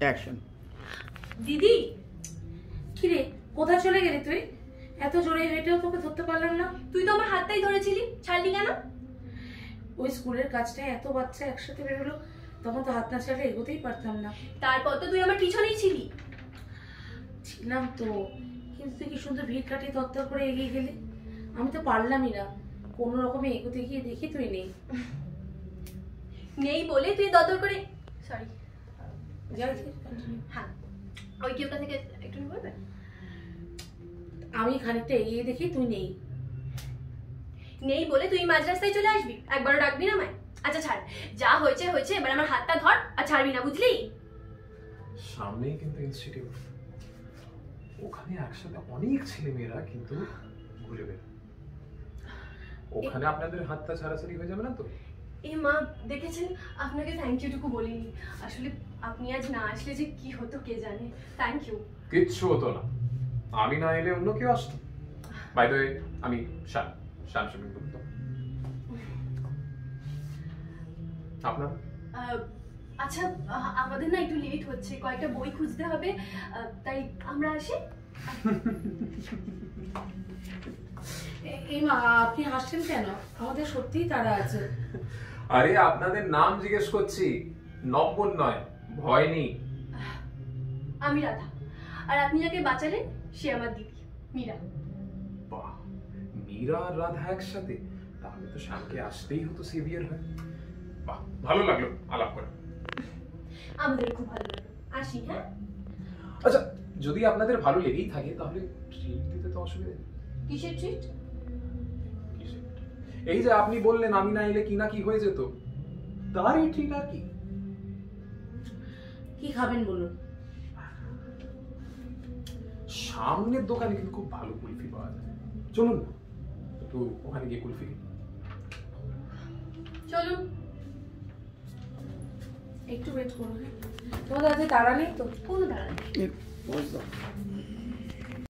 Action. দিদি কি রে, কোথায় চলে গেলি তুই? এত জোরে হেঁটেও তোকে ধরতে পারলাম না। তুই তো আমার হাতটাই ধরেছিলি, ছাড়লি কেন? ওই স্কুলের কাজটা এত বাচ্চা একসাথে বেরোলো, তখন তো হাত না ছাড়লে এগোতেই পারতাম না। তারপর তো তুই আমার পিছনেই ছিলি। ছিলাম তো, কিন্তু তুই কি সুন্দর ভিড় কাটিয়ে তত্তর করে এগিয়ে গেলি, আমি তো পারলামই না। কোনো রকমে এগোতে গিয়ে দেখি তুই নেই। নেই বলে তুই দদর করে, সরি হ্যাঁ, ওই কেউটা থেকে একটু বলবে? আমি খানিকটা এগিয়ে দেখি তুই নেই। নেই বলে তুই মাঝ রাস্তায় চলে আসবি, একবারও ডাকবি না আমায়? আচ্ছা ছাড়, যা হয়েছে হয়েছে, এবার আমার হাতটা ধর আর ছাড়বি না, বুঝলি? সামনেই কিন্তু ইনস্টিটিউট, ওখানে একসাথে অনেক ছেলেমেয়েরা কিন্তু ঘুরে বের, ওখানে আপনাদের হাতটা ছাড়াছাড়ি হয়ে যাবে না তো? এ মা দেখেছেন, আপনাকে থ্যাংক ইউ টুকু বলিনি। আসলে আপনি আজ না আসলে যে কি হতো কে জানে। Thank you. কিচ্ছু হতো না, আমি না এলে অন্য কেউ আসতো। বাই দ্য ওয়ে, আমি শ্যাম সেনগুপ্ত। আপনার? আচ্ছা, আমাদের না একটু লেট হচ্ছে, কয়েকটা বই খুঁজতে হবে, তাই আমরা আসি। এই মা, আপনি হাসছেন কেন? আমাদের সত্যিই তারা আছে। আরে আপনাদের নাম জিজ্ঞেস করছি, নম্বর নয়, ভয় নেই। আমি রাধা, আর আপনি যাকে বাঁচালেন সে আমার দিদি মীরা। বাহ, মীরা আর রাধা একসাথে, তাহলে তো শ্যামকে আসতেই হতো সেভিয়ার হয়ে। বাহ, ভালো লাগলো আলাপ করে। আমাদের খুব ভালো লাগলো, আসি হ্যাঁ। আচ্ছা, যদি আপনাদের ভালো লেগেই থাকে তাহলে ট্রিট দিতে তো অসুবিধা নেই। কিসের ট্রিট? এই যে আপনি বললেন আমি না এলে কি না কি হয়ে যেত, তার এই ট্রিট আর কি। কি খাবেন বলুন? সামনের দোকানে কিন্তু খুব ভালো কুলফি পাওয়া যায়, চলুন না একটু ওখানে গিয়ে কুলফি কিনি। চলুন। একটু ওয়েট করুন, তোমাদের আজকে তাড়া নেই তো? কোনো তাড়া নেই।